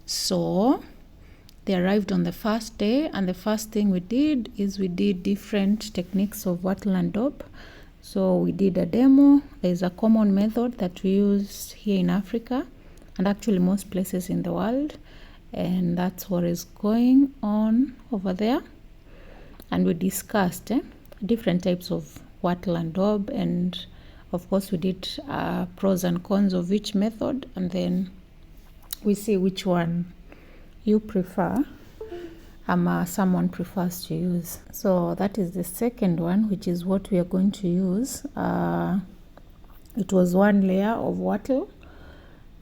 So they arrived on the first day, and the first thing we did is we did different techniques of Wattle and Daub. So we did a demo. There's a common method that we use here in Africa and actually most places in the world, and that's what is going on over there. And we discussed different types of Wattle and Daub, and of course we did pros and cons of each method, and then we see which one you prefer, someone prefers to use. So that is the second one, which is what we are going to use. It was one layer of Wattle,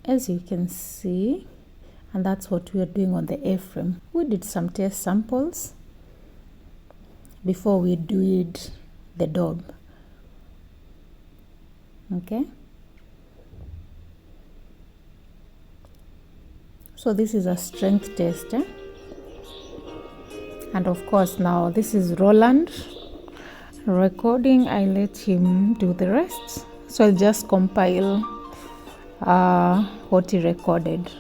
as you can see, and that's what we are doing on the A-frame. We did some test samples before we did the Daub. Okay, so this is a strength test, and of course now this is Roland recording. I let him do the rest, so I'll just compile what he recorded.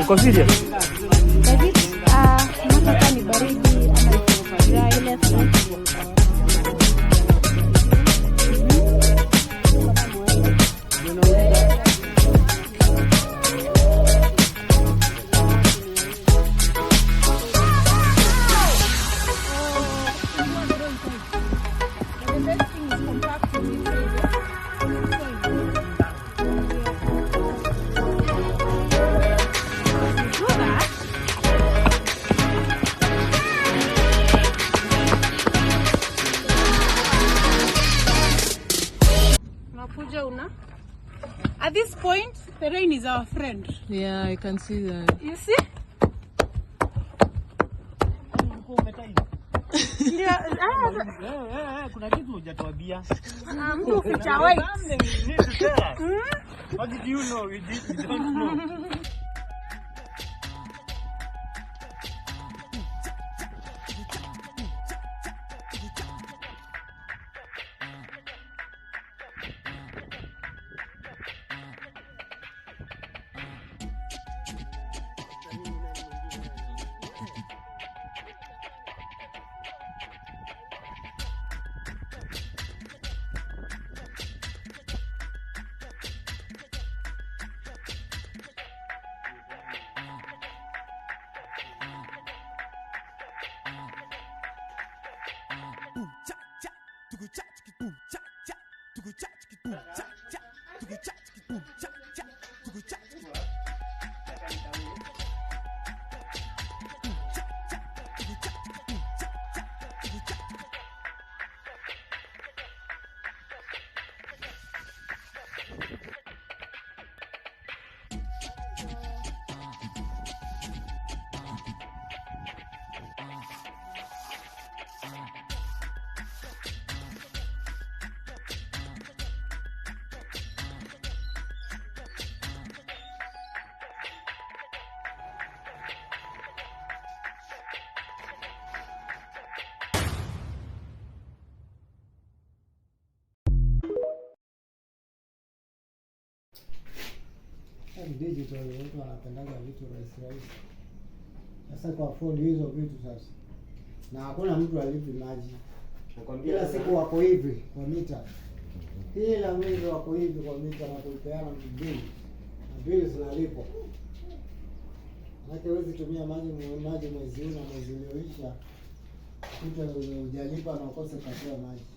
Uko serious? Unakuja at this point the rain is our friend. Yeah, I can see that. You see? Kuna kitu hujatuambia. Mtu ficha white. How did you know? We don't know. Digital watu wanapendaga vitu rahisi. Sasa kwa phone hizo vitu sasa. Na hakuna mtu alipi maji. Kila siku wako hivi kwa mita. Kila mwezi wako hivi kwa mita na kupeana bili. Na bili zinalipwa. Hata huwezi tumia maji mwezi huu na mwezi ulioisha. Mtu hujalipa na ukose kupewa maji.